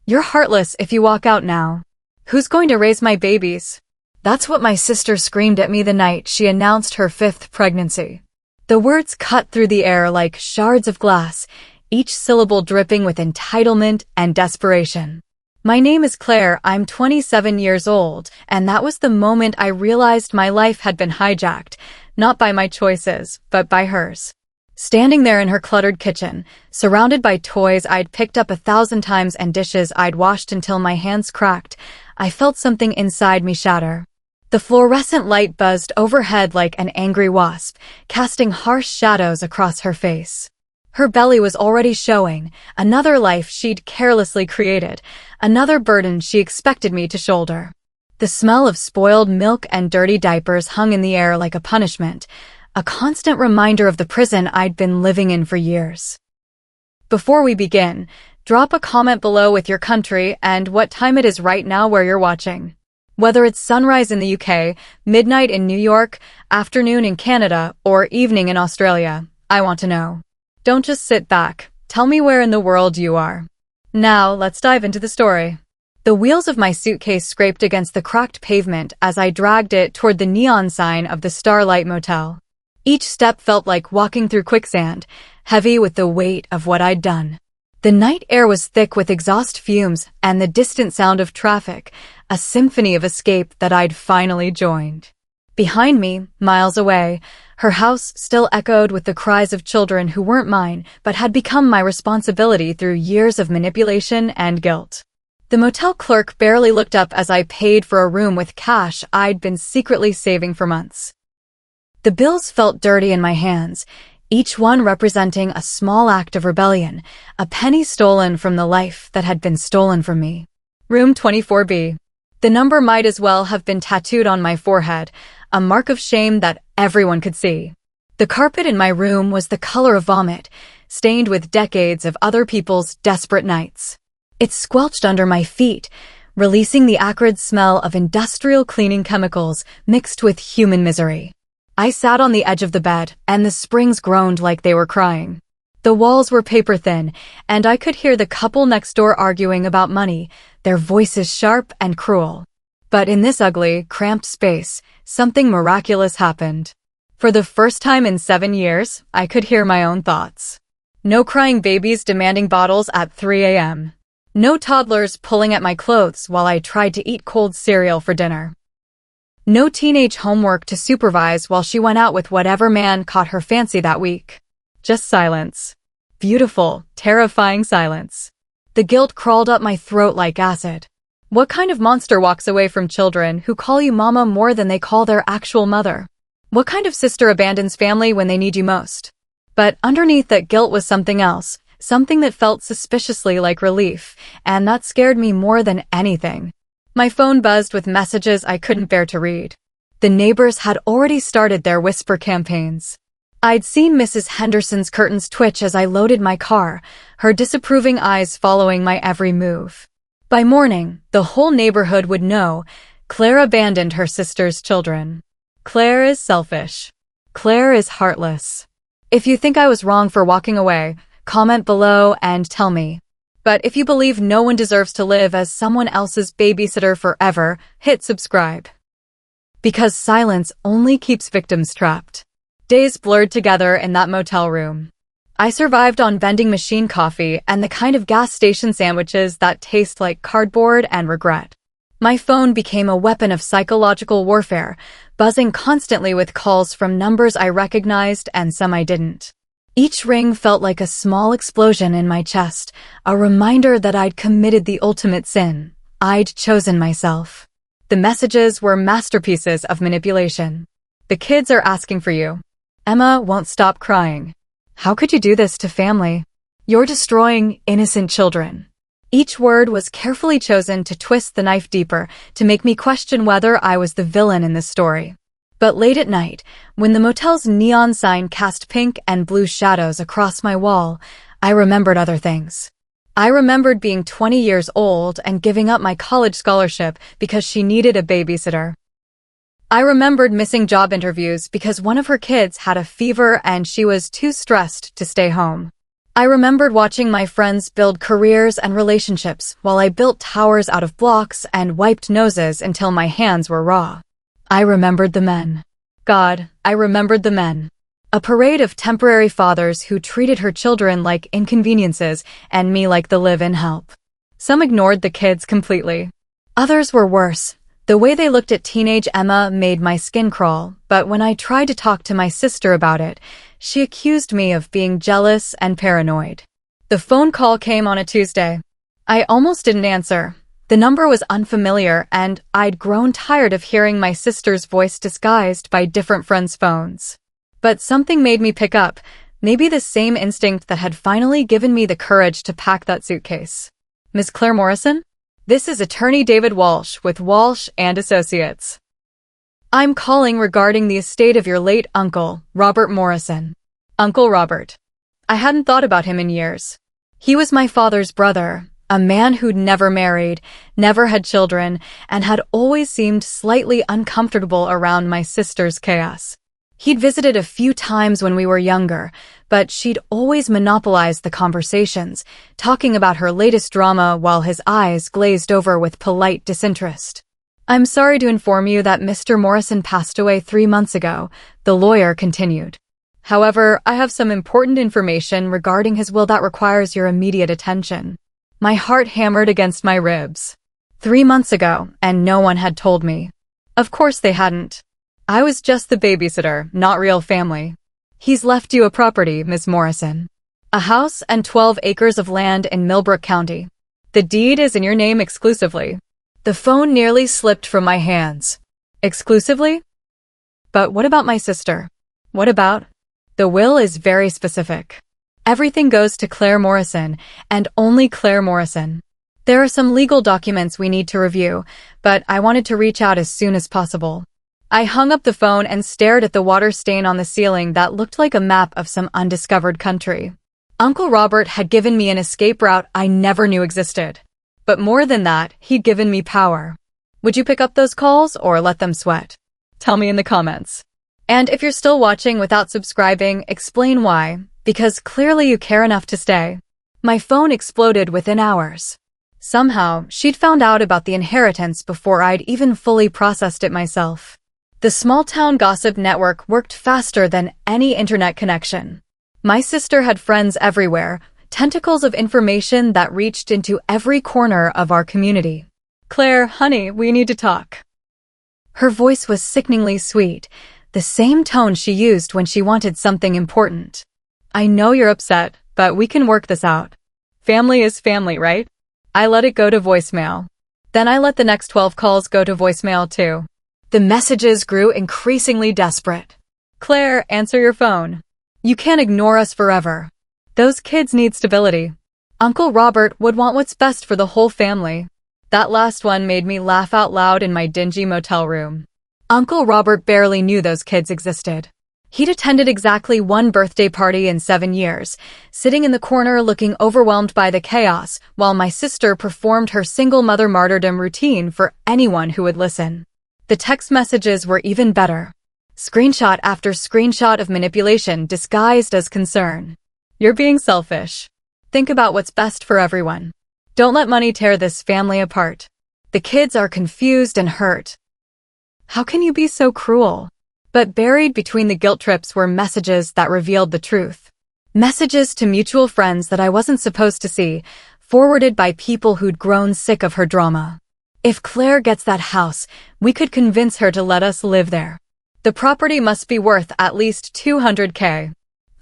You're heartless if you walk out now. Who's going to raise my babies? That's what my sister screamed at me the night she announced her 5th pregnancy. The words cut through the air like shards of glass, each syllable dripping with entitlement and desperation. My name is Claire, I'm 27 years old, and that was the moment I realized my life had been hijacked, not by my choices, but by hers. Standing there in her cluttered kitchen, surrounded by toys I'd picked up 1,000 times and dishes I'd washed until my hands cracked, I felt something inside me shatter. The fluorescent light buzzed overhead like an angry wasp, casting harsh shadows across her face. Her belly was already showing, another life she'd carelessly created, another burden she expected me to shoulder. The smell of spoiled milk and dirty diapers hung in the air like a punishment, a constant reminder of the prison I'd been living in for years. Before we begin, drop a comment below with your country and what time it is right now where you're watching. Whether it's sunrise in the UK, midnight in New York, afternoon in Canada, or evening in Australia, I want to know. Don't just sit back, tell me where in the world you are. Now, let's dive into the story. The wheels of my suitcase scraped against the cracked pavement as I dragged it toward the neon sign of the Starlight Motel. Each step felt like walking through quicksand, heavy with the weight of what I'd done. The night air was thick with exhaust fumes and the distant sound of traffic, a symphony of escape that I'd finally joined. Behind me, miles away, her house still echoed with the cries of children who weren't mine but had become my responsibility through years of manipulation and guilt. The motel clerk barely looked up as I paid for a room with cash I'd been secretly saving for months. The bills felt dirty in my hands, each one representing a small act of rebellion, a penny stolen from the life that had been stolen from me. Room 24B. The number might as well have been tattooed on my forehead, a mark of shame that everyone could see. The carpet in my room was the color of vomit, stained with decades of other people's desperate nights. It squelched under my feet, releasing the acrid smell of industrial cleaning chemicals mixed with human misery. I sat on the edge of the bed, and the springs groaned like they were crying. The walls were paper-thin, and I could hear the couple next door arguing about money, their voices sharp and cruel. But in this ugly, cramped space, something miraculous happened. For the first time in 7 years, I could hear my own thoughts. No crying babies demanding bottles at 3 a.m. No toddlers pulling at my clothes while I tried to eat cold cereal for dinner. No teenage homework to supervise while she went out with whatever man caught her fancy that week. Just silence. Beautiful, terrifying silence. The guilt crawled up my throat like acid. What kind of monster walks away from children who call you mama more than they call their actual mother? What kind of sister abandons family when they need you most? But underneath that guilt was something else, something that felt suspiciously like relief, and that scared me more than anything. My phone buzzed with messages I couldn't bear to read. The neighbors had already started their whisper campaigns. I'd seen Mrs. Henderson's curtains twitch as I loaded my car, her disapproving eyes following my every move. By morning, the whole neighborhood would know Claire abandoned her sister's children. Claire is selfish. Claire is heartless. If you think I was wrong for walking away, comment below and tell me. But if you believe no one deserves to live as someone else's babysitter forever, hit subscribe. Because silence only keeps victims trapped. Days blurred together in that motel room. I survived on vending machine coffee and the kind of gas station sandwiches that taste like cardboard and regret. My phone became a weapon of psychological warfare, buzzing constantly with calls from numbers I recognized and some I didn't. Each ring felt like a small explosion in my chest, a reminder that I'd committed the ultimate sin. I'd chosen myself. The messages were masterpieces of manipulation. The kids are asking for you. Emma won't stop crying. How could you do this to family? You're destroying innocent children. Each word was carefully chosen to twist the knife deeper, to make me question whether I was the villain in this story. But late at night, when the motel's neon sign cast pink and blue shadows across my wall, I remembered other things. I remembered being 20 years old and giving up my college scholarship because she needed a babysitter. I remembered missing job interviews because one of her kids had a fever and she was too stressed to stay home. I remembered watching my friends build careers and relationships while I built towers out of blocks and wiped noses until my hands were raw. I remembered the men. God, I remembered the men. A parade of temporary fathers who treated her children like inconveniences and me like the live-in help. Some ignored the kids completely. Others were worse. The way they looked at teenage Emma made my skin crawl, but when I tried to talk to my sister about it, she accused me of being jealous and paranoid. The phone call came on a Tuesday. I almost didn't answer. The number was unfamiliar, and I'd grown tired of hearing my sister's voice disguised by different friends' phones. But something made me pick up, maybe the same instinct that had finally given me the courage to pack that suitcase. Miss Claire Morrison? This is Attorney David Walsh with Walsh and Associates. I'm calling regarding the estate of your late uncle, Robert Morrison. Uncle Robert. I hadn't thought about him in years. He was my father's brother, a man who'd never married, never had children, and had always seemed slightly uncomfortable around my sister's chaos. He'd visited a few times when we were younger, but she'd always monopolized the conversations, talking about her latest drama while his eyes glazed over with polite disinterest. I'm sorry to inform you that Mr. Morrison passed away 3 months ago, the lawyer continued. However, I have some important information regarding his will that requires your immediate attention. My heart hammered against my ribs. 3 months ago, and no one had told me. Of course they hadn't. I was just the babysitter, not real family. He's left you a property, Miss Morrison. A house and 12 acres of land in Millbrook County. The deed is in your name exclusively. The phone nearly slipped from my hands. Exclusively? But what about my sister? What about? The will is very specific. Everything goes to Claire Morrison, and only Claire Morrison. There are some legal documents we need to review, but I wanted to reach out as soon as possible. I hung up the phone and stared at the water stain on the ceiling that looked like a map of some undiscovered country. Uncle Robert had given me an escape route I never knew existed. But more than that, he'd given me power. Would you pick up those calls or let them sweat? Tell me in the comments. And if you're still watching without subscribing, explain why, because clearly you care enough to stay. My phone exploded within hours. Somehow, she'd found out about the inheritance before I'd even fully processed it myself. The small-town gossip network worked faster than any internet connection. My sister had friends everywhere, tentacles of information that reached into every corner of our community. Claire, honey, we need to talk. Her voice was sickeningly sweet, the same tone she used when she wanted something important. I know you're upset, but we can work this out. Family is family, right? I let it go to voicemail. Then I let the next 12 calls go to voicemail too. The messages grew increasingly desperate. Claire, answer your phone. You can't ignore us forever. Those kids need stability. Uncle Robert would want what's best for the whole family. That last one made me laugh out loud in my dingy motel room. Uncle Robert barely knew those kids existed. He'd attended exactly one birthday party in 7 years, sitting in the corner looking overwhelmed by the chaos, while my sister performed her single mother martyrdom routine for anyone who would listen. The text messages were even better. Screenshot after screenshot of manipulation disguised as concern. You're being selfish. Think about what's best for everyone. Don't let money tear this family apart. The kids are confused and hurt. How can you be so cruel? But buried between the guilt trips were messages that revealed the truth. Messages to mutual friends that I wasn't supposed to see, forwarded by people who'd grown sick of her drama. If Claire gets that house, we could convince her to let us live there. The property must be worth at least $200K.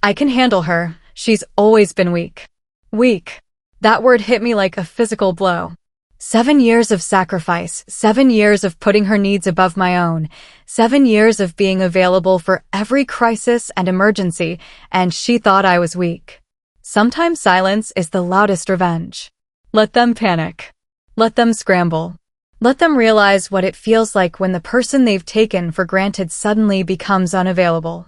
I can handle her. She's always been weak. Weak. That word hit me like a physical blow. 7 years of sacrifice, 7 years of putting her needs above my own, 7 years of being available for every crisis and emergency, and she thought I was weak. Sometimes silence is the loudest revenge. Let them panic. Let them scramble. Let them realize what it feels like when the person they've taken for granted suddenly becomes unavailable.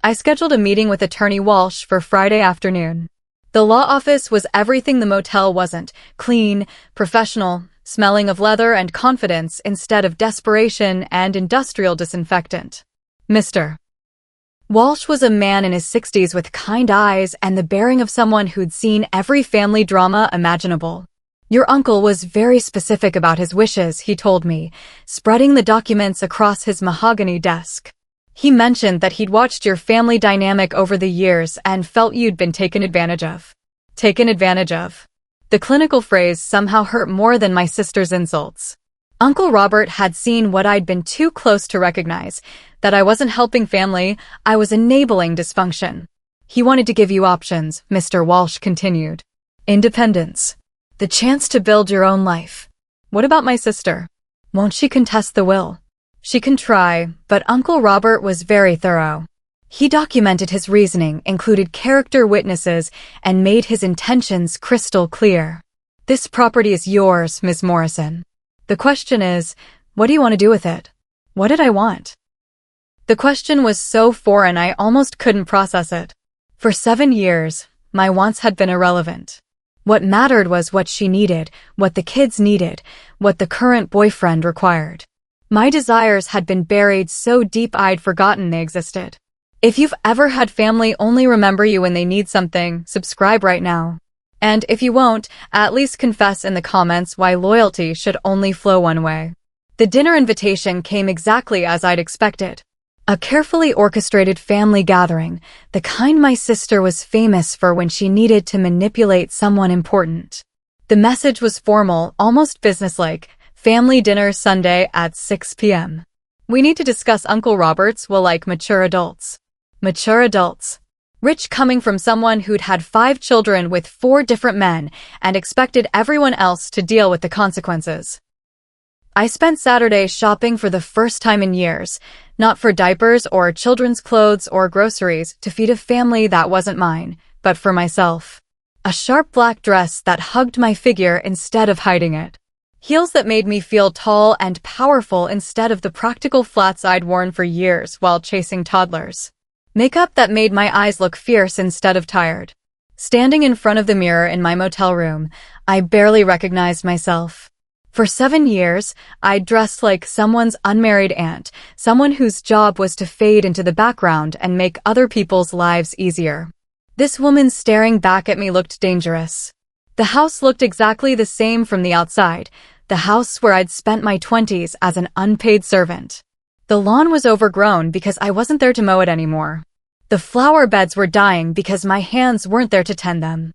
I scheduled a meeting with Attorney Walsh for Friday afternoon. The law office was everything the motel wasn't: clean, professional, smelling of leather and confidence instead of desperation and industrial disinfectant. Mr. Walsh was a man in his 60s with kind eyes and the bearing of someone who'd seen every family drama imaginable. Your uncle was very specific about his wishes, he told me, spreading the documents across his mahogany desk. He mentioned that he'd watched your family dynamic over the years and felt you'd been taken advantage of. Taken advantage of. The clinical phrase somehow hurt more than my sister's insults. Uncle Robert had seen what I'd been too close to recognize, that I wasn't helping family, I was enabling dysfunction. He wanted to give you options, Mr. Walsh continued. Independence. The chance to build your own life. What about my sister? Won't she contest the will? She can try, but Uncle Robert was very thorough. He documented his reasoning, included character witnesses, and made his intentions crystal clear. This property is yours, Miss Morrison. The question is, what do you want to do with it? What did I want? The question was so foreign I almost couldn't process it. For 7 years, my wants had been irrelevant. What mattered was what she needed, what the kids needed, what the current boyfriend required. My desires had been buried so deep I'd forgotten they existed. If you've ever had family only remember you when they need something, subscribe right now. And if you won't, at least confess in the comments why loyalty should only flow one way. The dinner invitation came exactly as I'd expected. A carefully orchestrated family gathering, the kind my sister was famous for when she needed to manipulate someone important. The message was formal, almost businesslike. Family dinner Sunday at 6 p.m. We need to discuss Uncle Robert's will like mature adults. Mature adults. Rich coming from someone who'd had 5 children with 4 different men and expected everyone else to deal with the consequences. I spent Saturday shopping for the first time in years, not for diapers or children's clothes or groceries to feed a family that wasn't mine, but for myself. A sharp black dress that hugged my figure instead of hiding it. Heels that made me feel tall and powerful instead of the practical flats I'd worn for years while chasing toddlers. Makeup that made my eyes look fierce instead of tired. Standing in front of the mirror in my motel room, I barely recognized myself. For 7 years, I'd dressed like someone's unmarried aunt, someone whose job was to fade into the background and make other people's lives easier. This woman staring back at me looked dangerous. The house looked exactly the same from the outside, the house where I'd spent my 20s as an unpaid servant. The lawn was overgrown because I wasn't there to mow it anymore. The flower beds were dying because my hands weren't there to tend them.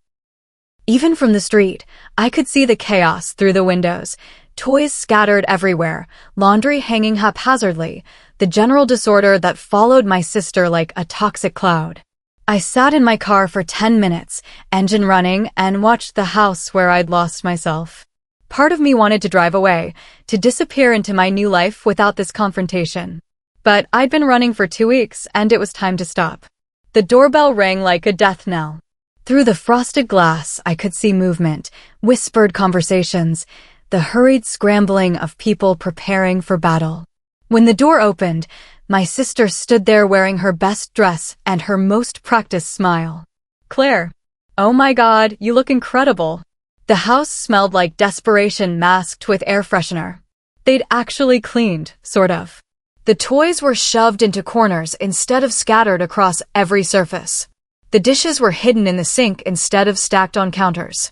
Even from the street, I could see the chaos through the windows, toys scattered everywhere, laundry hanging haphazardly, the general disorder that followed my sister like a toxic cloud. I sat in my car for 10 minutes, engine running, and watched the house where I'd lost myself. Part of me wanted to drive away, to disappear into my new life without this confrontation. But I'd been running for 2 weeks, and it was time to stop. The doorbell rang like a death knell. Through the frosted glass, I could see movement, whispered conversations, the hurried scrambling of people preparing for battle. When the door opened, my sister stood there wearing her best dress and her most practiced smile. "Claire, oh my God, you look incredible." The house smelled like desperation masked with air freshener. They'd actually cleaned, sort of. The toys were shoved into corners instead of scattered across every surface. The dishes were hidden in the sink instead of stacked on counters.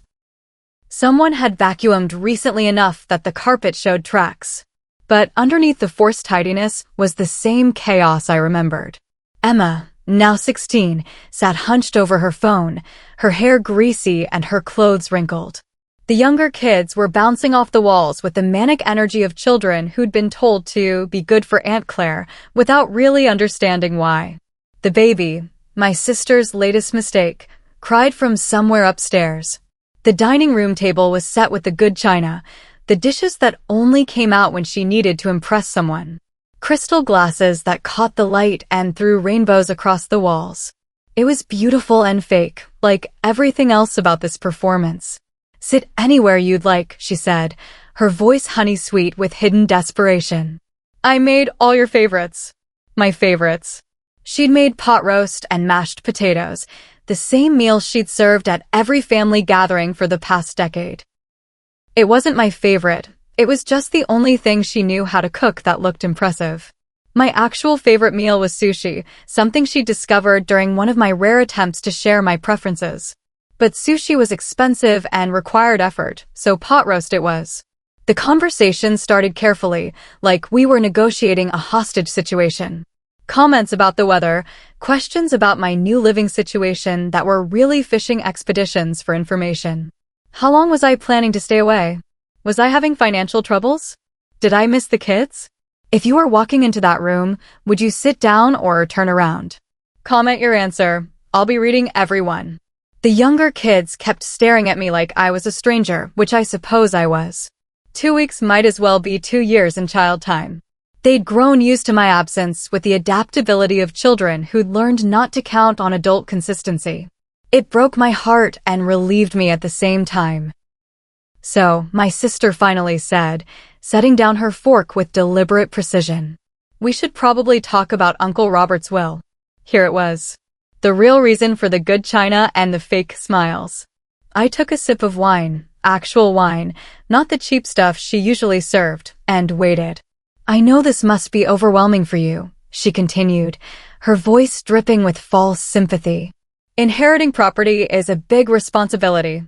Someone had vacuumed recently enough that the carpet showed tracks. But underneath the forced tidiness was the same chaos I remembered. Emma, now 16, sat hunched over her phone, her hair greasy and her clothes wrinkled. The younger kids were bouncing off the walls with the manic energy of children who'd been told to be good for Aunt Claire without really understanding why. The baby, my sister's latest mistake, cried from somewhere upstairs. The dining room table was set with the good china, the dishes that only came out when she needed to impress someone. Crystal glasses that caught the light and threw rainbows across the walls. It was beautiful and fake, like everything else about this performance. "Sit anywhere you'd like," she said, her voice honey-sweet with hidden desperation. "I made all your favorites." My favorites. She'd made pot roast and mashed potatoes, the same meal she'd served at every family gathering for the past decade. It wasn't my favorite, it was just the only thing she knew how to cook that looked impressive. My actual favorite meal was sushi, something she discovered during one of my rare attempts to share my preferences. But sushi was expensive and required effort, so pot roast it was. The conversation started carefully, like we were negotiating a hostage situation. Comments about the weather, questions about my new living situation that were really fishing expeditions for information. How long was I planning to stay away? Was I having financial troubles? Did I miss the kids? If you were walking into that room, would you sit down or turn around? Comment your answer. I'll be reading every one. The younger kids kept staring at me like I was a stranger, which I suppose I was. 2 weeks might as well be 2 years in child time. They'd grown used to my absence with the adaptability of children who'd learned not to count on adult consistency. It broke my heart and relieved me at the same time. So, my sister finally said, setting down her fork with deliberate precision. We should probably talk about Uncle Robert's will. Here it was. The real reason for the good china and the fake smiles. I took a sip of wine, actual wine, not the cheap stuff she usually served, and waited. I know this must be overwhelming for you, she continued, her voice dripping with false sympathy. Inheriting property is a big responsibility.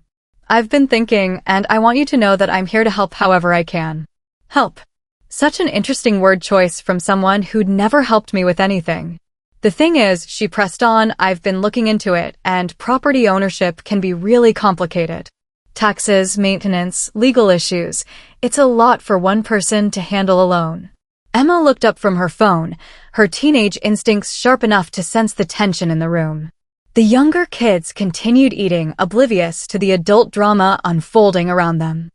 I've been thinking, and I want you to know that I'm here to help however I can. Help. Such an interesting word choice from someone who'd never helped me with anything. The thing is, she pressed on, I've been looking into it, and property ownership can be really complicated. Taxes, maintenance, legal issues. It's a lot for one person to handle alone. Emma looked up from her phone, her teenage instincts sharp enough to sense the tension in the room. The younger kids continued eating, oblivious to the adult drama unfolding around them.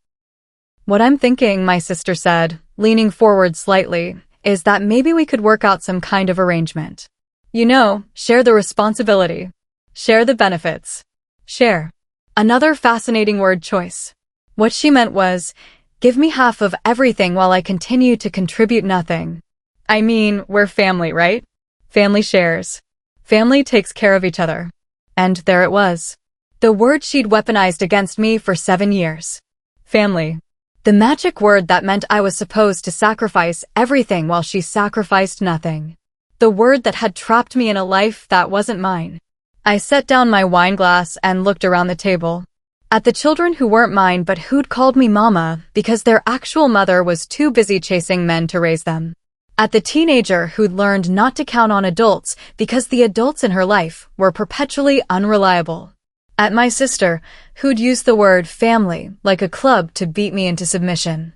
What I'm thinking, my sister said, leaning forward slightly, is that maybe we could work out some kind of arrangement. You know, share the responsibility. Share the benefits. Share. Another fascinating word choice. What she meant was, give me half of everything while I continue to contribute nothing. I mean, we're family, right? Family shares. Family takes care of each other. And there it was. The word she'd weaponized against me for 7 years. Family. The magic word that meant I was supposed to sacrifice everything while she sacrificed nothing. The word that had trapped me in a life that wasn't mine. I set down my wine glass and looked around the table. At the children who weren't mine but who'd called me mama because their actual mother was too busy chasing men to raise them. At the teenager who'd learned not to count on adults because the adults in her life were perpetually unreliable. At my sister, who'd used the word family like a club to beat me into submission.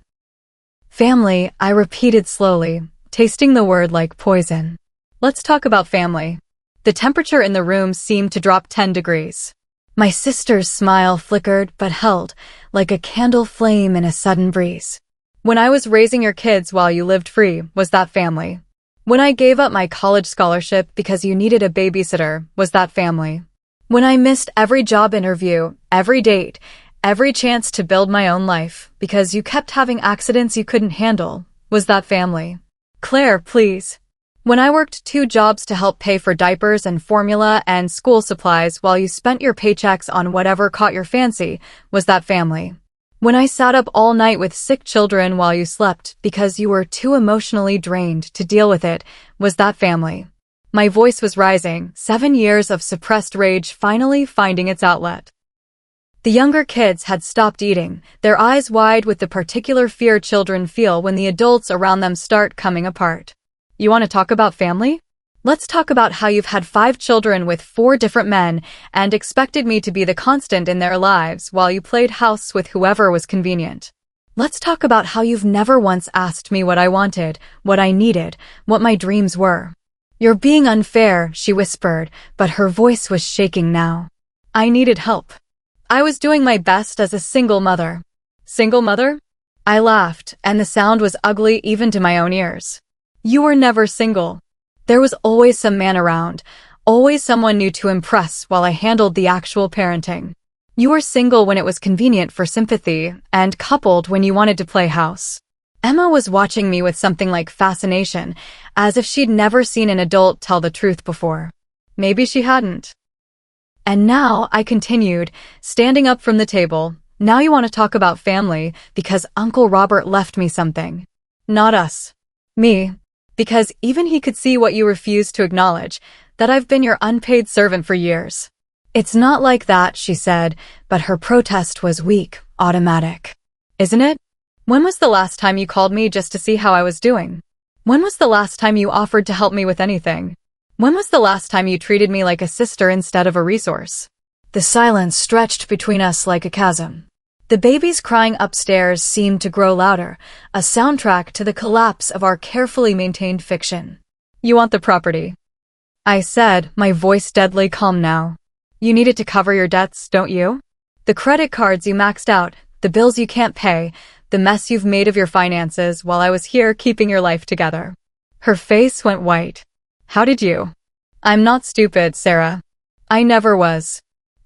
Family, I repeated slowly, tasting the word like poison. Let's talk about family. The temperature in the room seemed to drop 10 degrees. My sister's smile flickered but held, like a candle flame in a sudden breeze. When I was raising your kids while you lived free, was that family? When I gave up my college scholarship because you needed a babysitter, was that family? When I missed every job interview, every date, every chance to build my own life because you kept having accidents you couldn't handle, was that family? Claire, please. When I worked 2 jobs to help pay for diapers and formula and school supplies while you spent your paychecks on whatever caught your fancy, was that family? When I sat up all night with sick children while you slept because you were too emotionally drained to deal with it, was that family? My voice was rising, 7 years of suppressed rage finally finding its outlet. The younger kids had stopped eating, their eyes wide with the particular fear children feel when the adults around them start coming apart. You want to talk about family? Let's talk about how you've had 5 children with 4 different men and expected me to be the constant in their lives while you played house with whoever was convenient. Let's talk about how you've never once asked me what I wanted, what I needed, what my dreams were. You're being unfair, she whispered, but her voice was shaking now. I needed help. I was doing my best as a single mother. Single mother? I laughed, and the sound was ugly even to my own ears. You were never single. There was always some man around, always someone new to impress while I handled the actual parenting. You were single when it was convenient for sympathy, and coupled when you wanted to play house. Emma was watching me with something like fascination, as if she'd never seen an adult tell the truth before. Maybe she hadn't. And now, I continued, standing up from the table, now you want to talk about family because Uncle Robert left me something. Not us. Me. Because even he could see what you refused to acknowledge, that I've been your unpaid servant for years. It's not like that, she said, but her protest was weak, automatic. Isn't it? When was the last time you called me just to see how I was doing? When was the last time you offered to help me with anything? When was the last time you treated me like a sister instead of a resource? The silence stretched between us like a chasm. The babies crying upstairs seemed to grow louder, a soundtrack to the collapse of our carefully maintained fiction. You want the property? I said, my voice deadly calm now. You need it to cover your debts, don't you? The credit cards you maxed out, the bills you can't pay, the mess you've made of your finances while I was here keeping your life together. Her face went white. How did you? I'm not stupid, Sarah. I never was.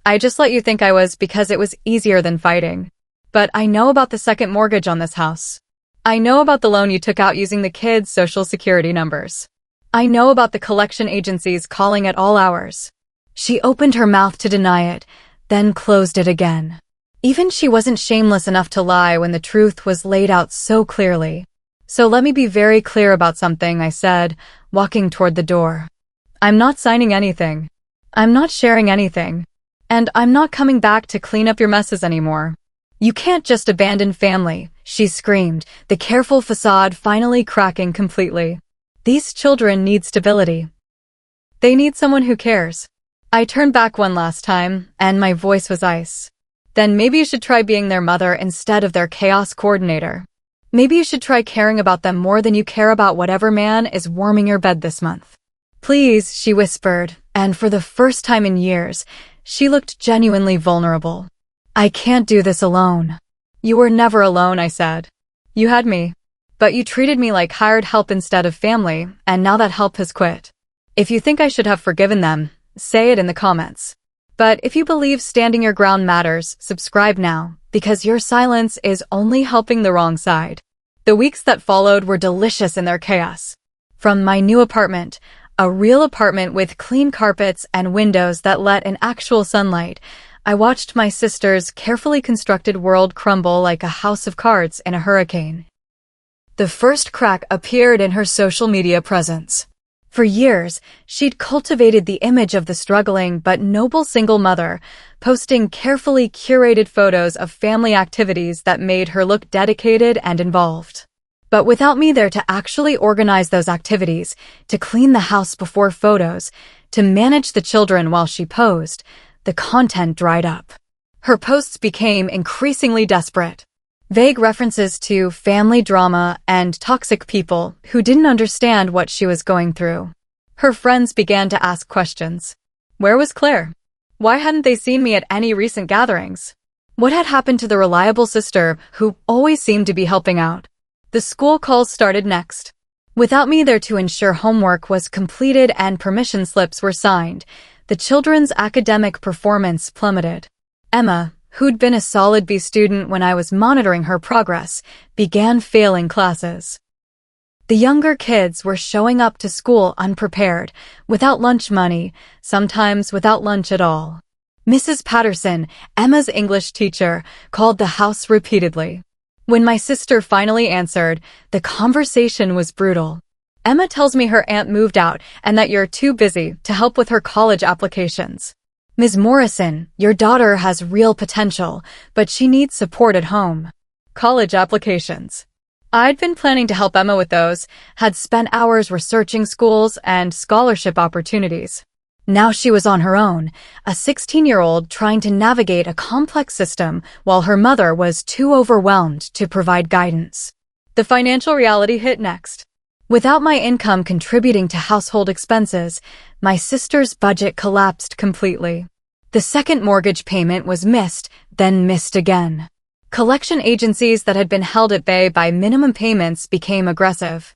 I just let you think I was because it was easier than fighting. But I know about the second mortgage on this house. I know about the loan you took out using the kids' social security numbers. I know about the collection agencies calling at all hours. She opened her mouth to deny it, then closed it again. Even she wasn't shameless enough to lie when the truth was laid out so clearly. So let me be very clear about something, I said, walking toward the door. I'm not signing anything. I'm not sharing anything. And I'm not coming back to clean up your messes anymore. You can't just abandon family, she screamed, the careful facade finally cracking completely. These children need stability. They need someone who cares. I turned back one last time, and my voice was ice. Then maybe you should try being their mother instead of their chaos coordinator. Maybe you should try caring about them more than you care about whatever man is warming your bed this month. Please, she whispered, and for the first time in years, she looked genuinely vulnerable. I can't do this alone. You were never alone, I said. You had me. But you treated me like hired help instead of family, and now that help has quit. If you think I should have forgiven them, say it in the comments. But if you believe standing your ground matters, subscribe now, because your silence is only helping the wrong side. The weeks that followed were delicious in their chaos. From my new apartment, a real apartment with clean carpets and windows that let in actual sunlight, I watched my sister's carefully constructed world crumble like a house of cards in a hurricane. The first crack appeared in her social media presence. For years, she'd cultivated the image of the struggling but noble single mother, posting carefully curated photos of family activities that made her look dedicated and involved. But without me there to actually organize those activities, to clean the house before photos, to manage the children while she posed, the content dried up. Her posts became increasingly desperate. Vague references to family drama and toxic people who didn't understand what she was going through. Her friends began to ask questions. Where was Claire? Why hadn't they seen me at any recent gatherings? What had happened to the reliable sister who always seemed to be helping out? The school calls started next. Without me there to ensure homework was completed and permission slips were signed, the children's academic performance plummeted. Emma, who'd been a solid B student when I was monitoring her progress, began failing classes. The younger kids were showing up to school unprepared, without lunch money, sometimes without lunch at all. Mrs. Patterson, Emma's English teacher, called the house repeatedly. When my sister finally answered, the conversation was brutal. Emma tells me her aunt moved out and that you're too busy to help with her college applications. Ms. Morrison, your daughter has real potential, but she needs support at home. College applications. I'd been planning to help Emma with those, had spent hours researching schools and scholarship opportunities. Now she was on her own, a 16-year-old trying to navigate a complex system while her mother was too overwhelmed to provide guidance. The financial reality hit next. Without my income contributing to household expenses, my sister's budget collapsed completely. The second mortgage payment was missed, then missed again. Collection agencies that had been held at bay by minimum payments became aggressive.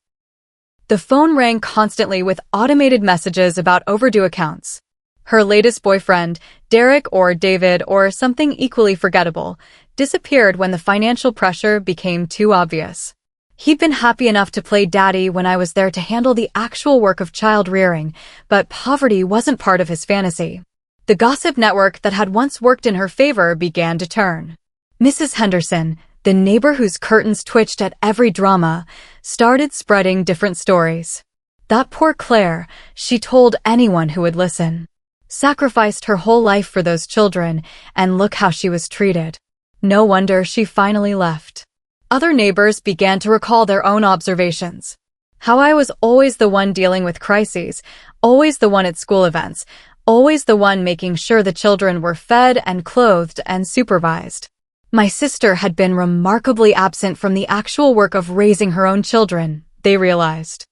The phone rang constantly with automated messages about overdue accounts. Her latest boyfriend, Derek or David or something equally forgettable, disappeared when the financial pressure became too obvious. He'd been happy enough to play daddy when I was there to handle the actual work of child rearing, but poverty wasn't part of his fantasy. The gossip network that had once worked in her favor began to turn. Mrs. Henderson, The neighbor whose curtains twitched at every drama started spreading different stories. That poor Claire, she told anyone who would listen. Sacrificed her whole life for those children, and look how she was treated. No wonder she finally left. Other neighbors began to recall their own observations. How I was always the one dealing with crises, always the one at school events, always the one making sure the children were fed and clothed and supervised. My sister had been remarkably absent from the actual work of raising her own children, they realized.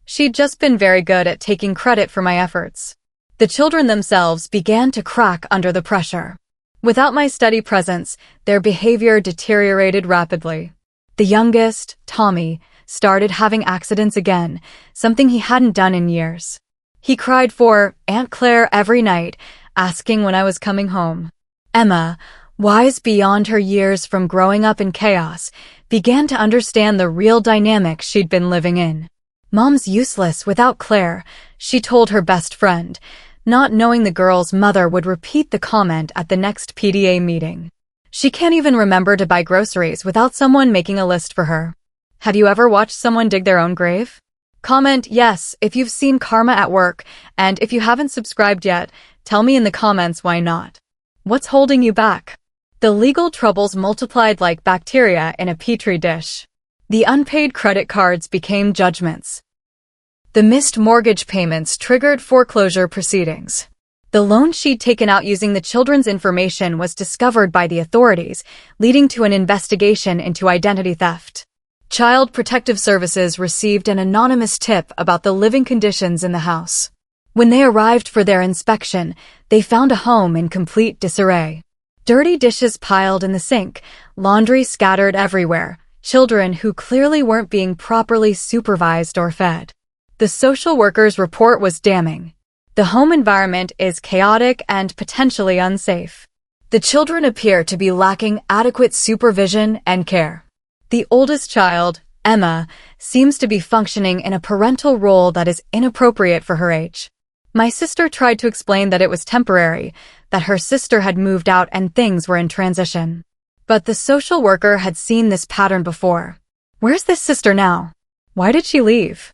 She'd just been very good at taking credit for my efforts. The children themselves began to crack under the pressure. Without my steady presence, their behavior deteriorated rapidly. The youngest, Tommy, started having accidents again, something he hadn't done in years. He cried for Aunt Claire every night, asking when I was coming home. Emma, wise beyond her years from growing up in chaos, began to understand the real dynamic she'd been living in. Mom's useless without Claire, she told her best friend, not knowing the girl's mother would repeat the comment at the next PTA meeting. She can't even remember to buy groceries without someone making a list for her. Have you ever watched someone dig their own grave? Comment yes if you've seen Karma at Work, and if you haven't subscribed yet, tell me in the comments why not. What's holding you back? The legal troubles multiplied like bacteria in a petri dish. The unpaid credit cards became judgments. The missed mortgage payments triggered foreclosure proceedings. The loan she'd taken out using the children's information was discovered by the authorities, leading to an investigation into identity theft. Child Protective Services received an anonymous tip about the living conditions in the house. When they arrived for their inspection, they found a home in complete disarray. Dirty dishes piled in the sink, laundry scattered everywhere, children who clearly weren't being properly supervised or fed. The social worker's report was damning. The home environment is chaotic and potentially unsafe. The children appear to be lacking adequate supervision and care. The oldest child, Emma, seems to be functioning in a parental role that is inappropriate for her age. My sister tried to explain that it was temporary, that her sister had moved out and things were in transition. But the social worker had seen this pattern before. Where's this sister now? Why did she leave?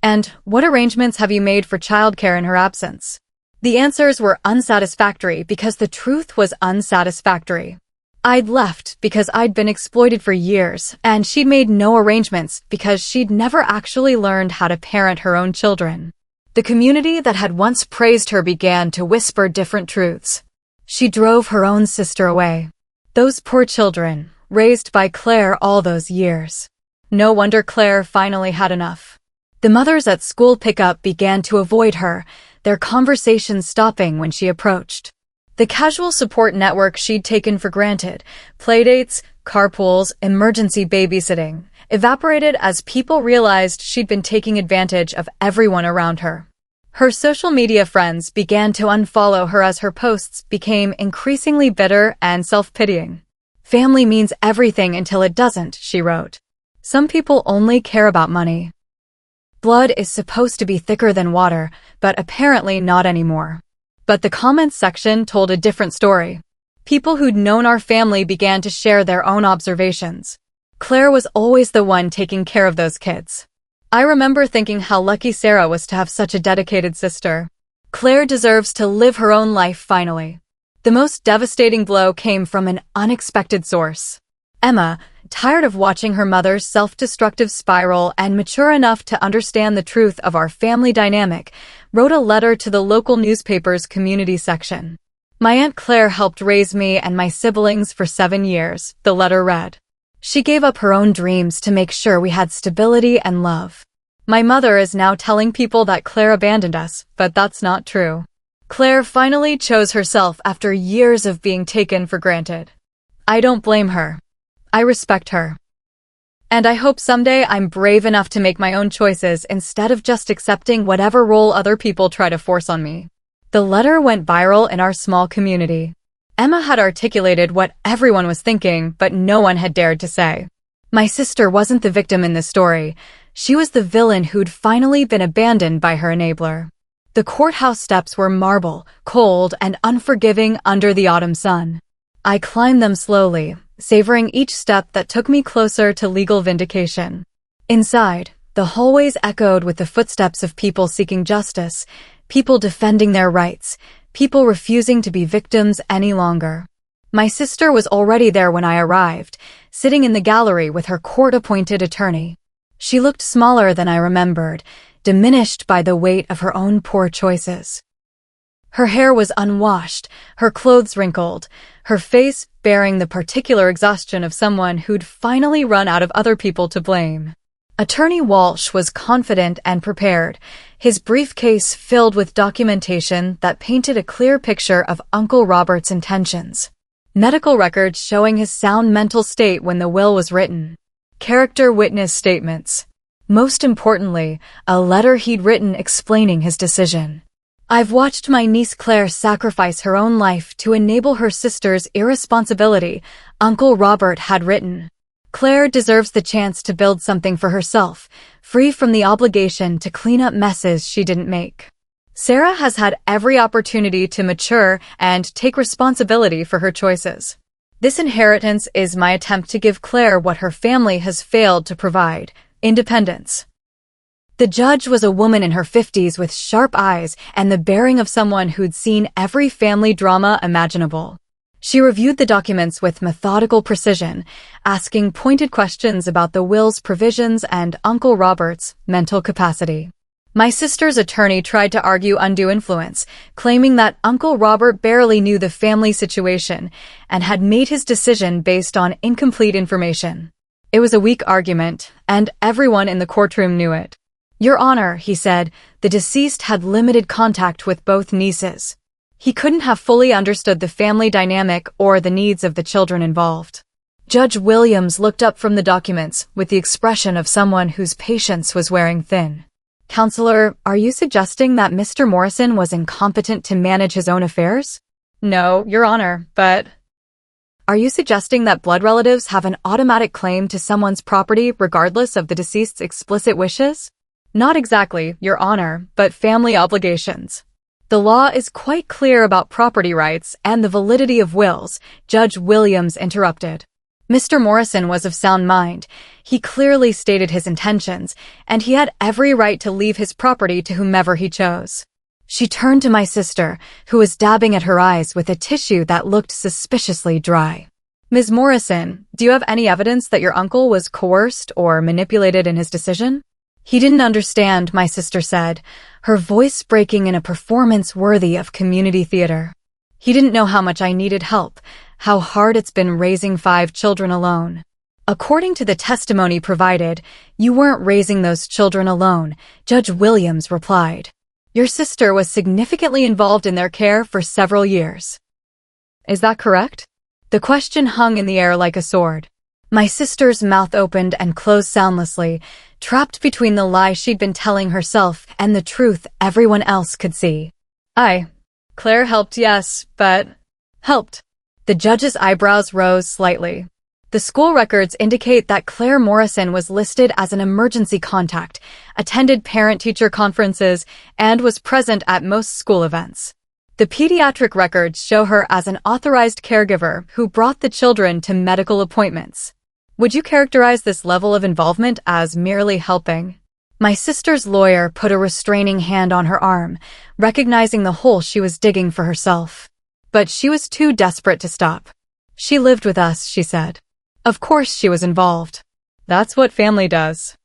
And what arrangements have you made for childcare in her absence? The answers were unsatisfactory because the truth was unsatisfactory. I'd left because I'd been exploited for years, and she'd made no arrangements because she'd never actually learned how to parent her own children. The community that had once praised her began to whisper different truths. She drove her own sister away. Those poor children, raised by Claire all those years. No wonder Claire finally had enough. The mothers at school pickup began to avoid her, their conversations stopping when she approached. The casual support network she'd taken for granted, playdates, carpools, emergency babysitting, evaporated as people realized she'd been taking advantage of everyone around her. Her social media friends began to unfollow her as her posts became increasingly bitter and self-pitying. Family means everything until it doesn't, she wrote. Some people only care about money. Blood is supposed to be thicker than water, but apparently not anymore. But the comments section told a different story. People who'd known our family began to share their own observations. Claire was always the one taking care of those kids. I remember thinking how lucky Sarah was to have such a dedicated sister. Claire deserves to live her own life finally. The most devastating blow came from an unexpected source. Emma, tired of watching her mother's self-destructive spiral and mature enough to understand the truth of our family dynamic, wrote a letter to the local newspaper's community section. My Aunt Claire helped raise me and my siblings for 7 years, the letter read. She gave up her own dreams to make sure we had stability and love. My mother is now telling people that Claire abandoned us, but that's not true. Claire finally chose herself after years of being taken for granted. I don't blame her. I respect her. And I hope someday I'm brave enough to make my own choices instead of just accepting whatever role other people try to force on me. The letter went viral in our small community. Emma had articulated what everyone was thinking, but no one had dared to say. My sister wasn't the victim in this story. She was the villain who'd finally been abandoned by her enabler. The courthouse steps were marble, cold, and unforgiving under the autumn sun. I climbed them slowly, savoring each step that took me closer to legal vindication. Inside, the hallways echoed with the footsteps of people seeking justice, people defending their rights, people refusing to be victims any longer. My sister was already there when I arrived, sitting in the gallery with her court-appointed attorney. She looked smaller than I remembered, diminished by the weight of her own poor choices. Her hair was unwashed, her clothes wrinkled, her face bearing the particular exhaustion of someone who'd finally run out of other people to blame. Attorney Walsh was confident and prepared, his briefcase filled with documentation that painted a clear picture of Uncle Robert's intentions. Medical records showing his sound mental state when the will was written. Character witness statements. Most importantly, a letter he'd written explaining his decision. I've watched my niece Claire sacrifice her own life to enable her sister's irresponsibility, Uncle Robert had written. Claire deserves the chance to build something for herself, free from the obligation to clean up messes she didn't make. Sarah has had every opportunity to mature and take responsibility for her choices. This inheritance is my attempt to give Claire what her family has failed to provide: independence. The judge was a woman in her 50s with sharp eyes and the bearing of someone who'd seen every family drama imaginable. She reviewed the documents with methodical precision, asking pointed questions about the will's provisions and Uncle Robert's mental capacity. My sister's attorney tried to argue undue influence, claiming that Uncle Robert barely knew the family situation and had made his decision based on incomplete information. It was a weak argument, and everyone in the courtroom knew it. Your Honor, he said, the deceased had limited contact with both nieces. He couldn't have fully understood the family dynamic or the needs of the children involved. Judge Williams looked up from the documents with the expression of someone whose patience was wearing thin. Counselor, are you suggesting that Mr. Morrison was incompetent to manage his own affairs? No, Your Honor, but... Are you suggesting that blood relatives have an automatic claim to someone's property regardless of the deceased's explicit wishes? Not exactly, Your Honor, but family obligations. The law is quite clear about property rights and the validity of wills, Judge Williams interrupted. Mr. Morrison was of sound mind. He clearly stated his intentions, and he had every right to leave his property to whomever he chose. She turned to my sister, who was dabbing at her eyes with a tissue that looked suspiciously dry. Ms. Morrison, do you have any evidence that your uncle was coerced or manipulated in his decision? He didn't understand, my sister said, her voice breaking in a performance worthy of community theater. He didn't know how much I needed help, how hard it's been raising 5 children alone. According to the testimony provided, you weren't raising those children alone, Judge Williams replied. Your sister was significantly involved in their care for several years. Is that correct? The question hung in the air like a sword. My sister's mouth opened and closed soundlessly, trapped between the lie she'd been telling herself and the truth everyone else could see. Claire helped, yes, but... Helped. The judge's eyebrows rose slightly. The school records indicate that Claire Morrison was listed as an emergency contact, attended parent-teacher conferences, and was present at most school events. The pediatric records show her as an authorized caregiver who brought the children to medical appointments. Would you characterize this level of involvement as merely helping? My sister's lawyer put a restraining hand on her arm, recognizing the hole she was digging for herself. But she was too desperate to stop. She lived with us, she said. Of course she was involved. That's what family does.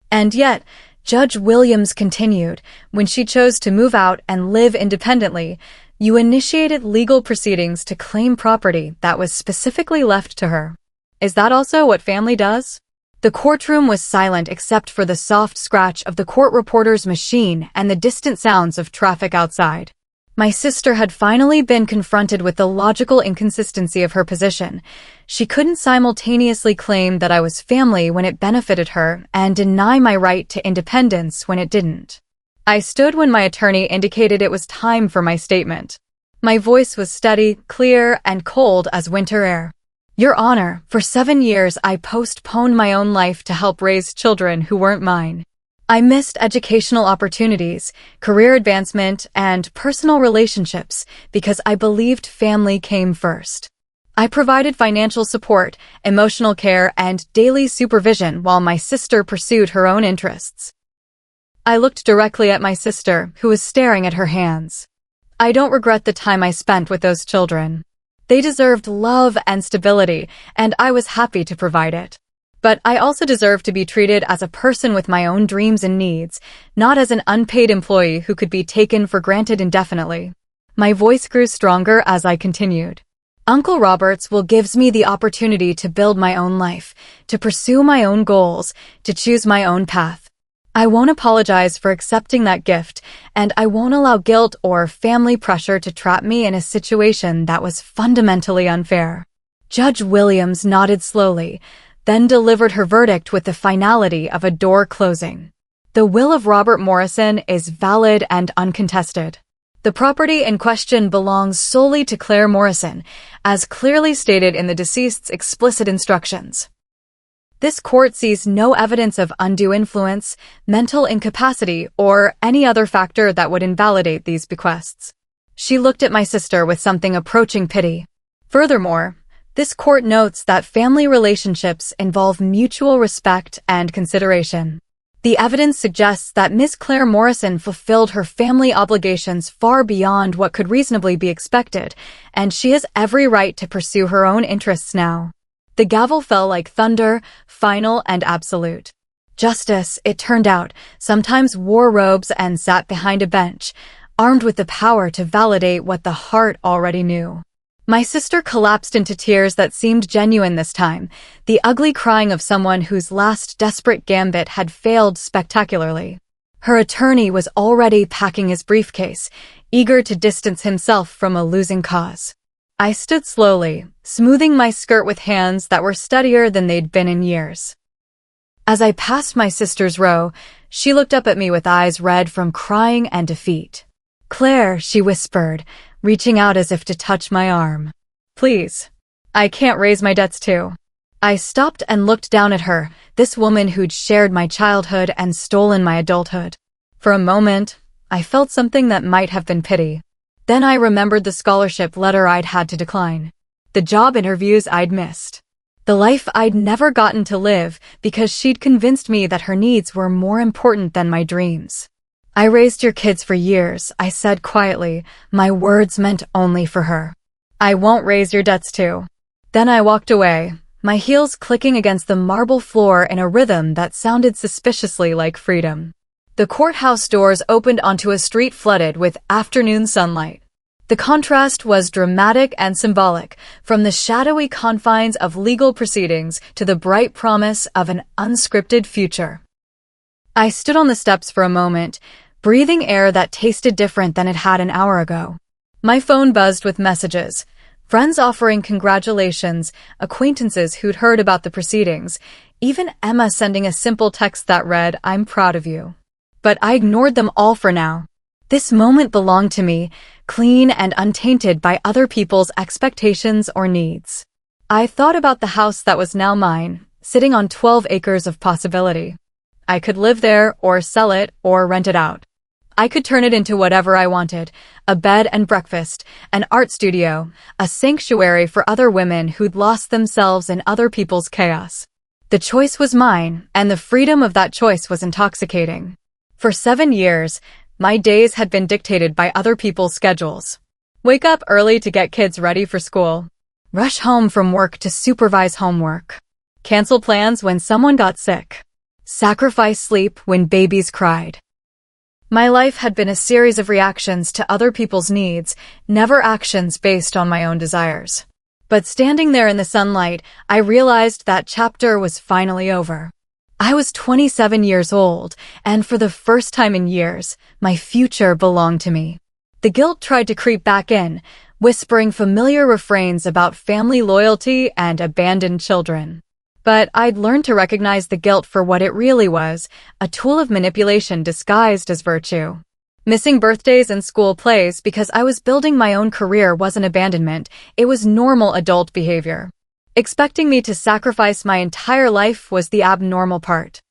And yet, Judge Williams continued, when she chose to move out and live independently, you initiated legal proceedings to claim property that was specifically left to her. Is that also what family does? The courtroom was silent except for the soft scratch of the court reporter's machine and the distant sounds of traffic outside. My sister had finally been confronted with the logical inconsistency of her position. She couldn't simultaneously claim that I was family when it benefited her and deny my right to independence when it didn't. I stood when my attorney indicated it was time for my statement. My voice was steady, clear, and cold as winter air. Your Honor, for 7 years I postponed my own life to help raise children who weren't mine. I missed educational opportunities, career advancement, and personal relationships because I believed family came first. I provided financial support, emotional care, and daily supervision while my sister pursued her own interests. I looked directly at my sister, who was staring at her hands. I don't regret the time I spent with those children. They deserved love and stability, and I was happy to provide it. But I also deserve to be treated as a person with my own dreams and needs, not as an unpaid employee who could be taken for granted indefinitely. My voice grew stronger as I continued. Uncle Robert's will gives me the opportunity to build my own life, to pursue my own goals, to choose my own path. I won't apologize for accepting that gift, and I won't allow guilt or family pressure to trap me in a situation that was fundamentally unfair. Judge Williams nodded slowly, then delivered her verdict with the finality of a door closing. The will of Robert Morrison is valid and uncontested. The property in question belongs solely to Claire Morrison, as clearly stated in the deceased's explicit instructions. This court sees no evidence of undue influence, mental incapacity, or any other factor that would invalidate these bequests. She looked at my sister with something approaching pity. Furthermore, this court notes that family relationships involve mutual respect and consideration. The evidence suggests that Miss Claire Morrison fulfilled her family obligations far beyond what could reasonably be expected, and she has every right to pursue her own interests now. The gavel fell like thunder, final and absolute. Justice, it turned out, sometimes wore robes and sat behind a bench, armed with the power to validate what the heart already knew. My sister collapsed into tears that seemed genuine this time, the ugly crying of someone whose last desperate gambit had failed spectacularly. Her attorney was already packing his briefcase, eager to distance himself from a losing cause. I stood slowly, smoothing my skirt with hands that were steadier than they'd been in years. As I passed my sister's row, she looked up at me with eyes red from crying and defeat. "Claire," she whispered, reaching out as if to touch my arm. "Please. I can't raise my debts too." I stopped and looked down at her, this woman who'd shared my childhood and stolen my adulthood. For a moment, I felt something that might have been pity. Then I remembered the scholarship letter I'd had to decline, the job interviews I'd missed, the life I'd never gotten to live because she'd convinced me that her needs were more important than my dreams. "I raised your kids for years," I said quietly, my words meant only for her. "I won't raise your debts too." Then I walked away, my heels clicking against the marble floor in a rhythm that sounded suspiciously like freedom. The courthouse doors opened onto a street flooded with afternoon sunlight. The contrast was dramatic and symbolic, from the shadowy confines of legal proceedings to the bright promise of an unscripted future. I stood on the steps for a moment, breathing air that tasted different than it had an hour ago. My phone buzzed with messages, friends offering congratulations, acquaintances who'd heard about the proceedings, even Emma sending a simple text that read, "I'm proud of you." But I ignored them all for now. This moment belonged to me, clean and untainted by other people's expectations or needs. I thought about the house that was now mine, sitting on 12 acres of possibility. I could live there, or sell it, or rent it out. I could turn it into whatever I wanted, a bed and breakfast, an art studio, a sanctuary for other women who'd lost themselves in other people's chaos. The choice was mine, and the freedom of that choice was intoxicating. For 7 years, my days had been dictated by other people's schedules. Wake up early to get kids ready for school. Rush home from work to supervise homework. Cancel plans when someone got sick. Sacrifice sleep when babies cried. My life had been a series of reactions to other people's needs, never actions based on my own desires. But standing there in the sunlight, I realized that chapter was finally over. I was 27 years old, and for the first time in years, my future belonged to me. The guilt tried to creep back in, whispering familiar refrains about family loyalty and abandoned children. But I'd learned to recognize the guilt for what it really was, a tool of manipulation disguised as virtue. Missing birthdays and school plays because I was building my own career wasn't abandonment, it was normal adult behavior. Expecting me to sacrifice my entire life was the abnormal part.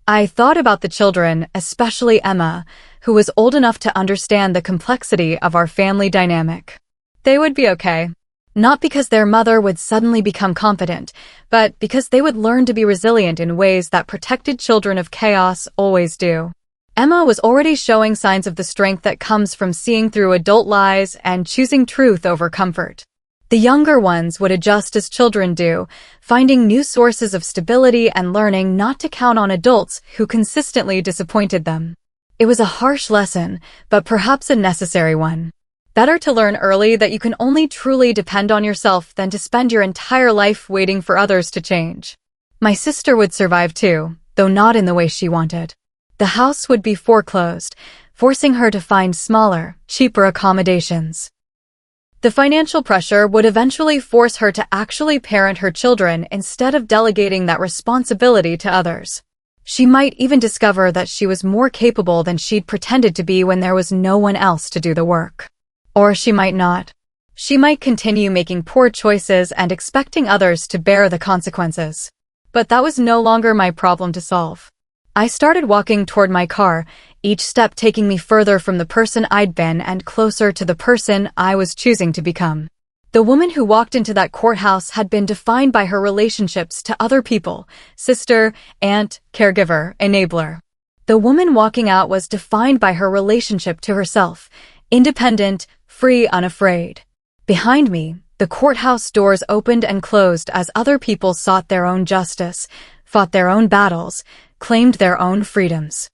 I thought about the children, especially Emma, who was old enough to understand the complexity of our family dynamic. They would be okay. Not because their mother would suddenly become confident, but because they would learn to be resilient in ways that protected children of chaos always do. Emma was already showing signs of the strength that comes from seeing through adult lies and choosing truth over comfort. The younger ones would adjust as children do, finding new sources of stability and learning not to count on adults who consistently disappointed them. It was a harsh lesson, but perhaps a necessary one. Better to learn early that you can only truly depend on yourself than to spend your entire life waiting for others to change. My sister would survive too, though not in the way she wanted. The house would be foreclosed, forcing her to find smaller, cheaper accommodations. The financial pressure would eventually force her to actually parent her children instead of delegating that responsibility to others. She might even discover that she was more capable than she'd pretended to be when there was no one else to do the work. Or she might not. She might continue making poor choices and expecting others to bear the consequences. But that was no longer my problem to solve. I started walking toward my car, each step taking me further from the person I'd been and closer to the person I was choosing to become. The woman who walked into that courthouse had been defined by her relationships to other people: sister, aunt, caregiver, enabler. The woman walking out was defined by her relationship to herself: independent, free, unafraid. Behind me, the courthouse doors opened and closed as other people sought their own justice, fought their own battles, claimed their own freedoms.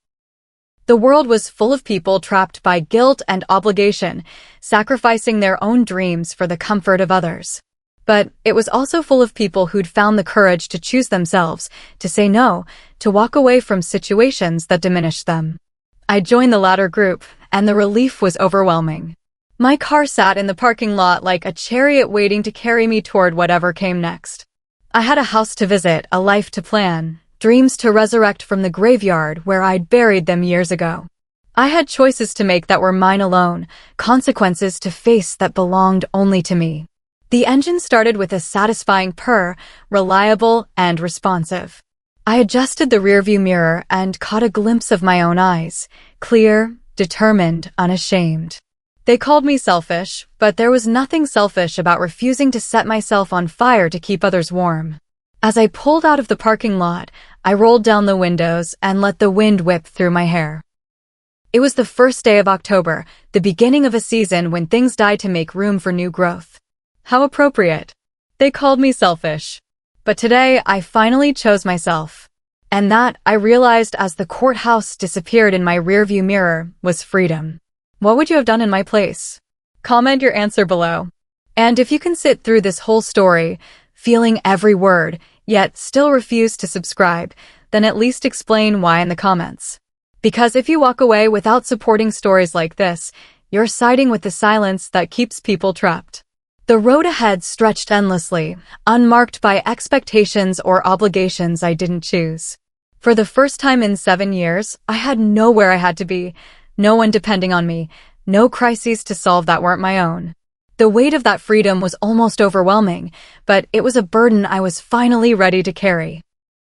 The world was full of people trapped by guilt and obligation, sacrificing their own dreams for the comfort of others. But it was also full of people who'd found the courage to choose themselves, to say no, to walk away from situations that diminished them. I joined the latter group, and the relief was overwhelming. My car sat in the parking lot like a chariot waiting to carry me toward whatever came next. I had a house to visit, a life to plan, dreams to resurrect from the graveyard where I'd buried them years ago. I had choices to make that were mine alone, consequences to face that belonged only to me. The engine started with a satisfying purr, reliable and responsive. I adjusted the rearview mirror and caught a glimpse of my own eyes, clear, determined, unashamed. They called me selfish, but there was nothing selfish about refusing to set myself on fire to keep others warm. As I pulled out of the parking lot, I rolled down the windows and let the wind whip through my hair. It was the first day of October, the beginning of a season when things die to make room for new growth. How appropriate. They called me selfish. But today, I finally chose myself. And that, I realized as the courthouse disappeared in my rearview mirror, was freedom. What would you have done in my place? Comment your answer below. And if you can sit through this whole story, feeling every word, yet still refuse to subscribe, then at least explain why in the comments. Because if you walk away without supporting stories like this, you're siding with the silence that keeps people trapped. The road ahead stretched endlessly, unmarked by expectations or obligations I didn't choose. For the first time in 7 years, I had nowhere I had to be, no one depending on me, no crises to solve that weren't my own. The weight of that freedom was almost overwhelming, but it was a burden I was finally ready to carry.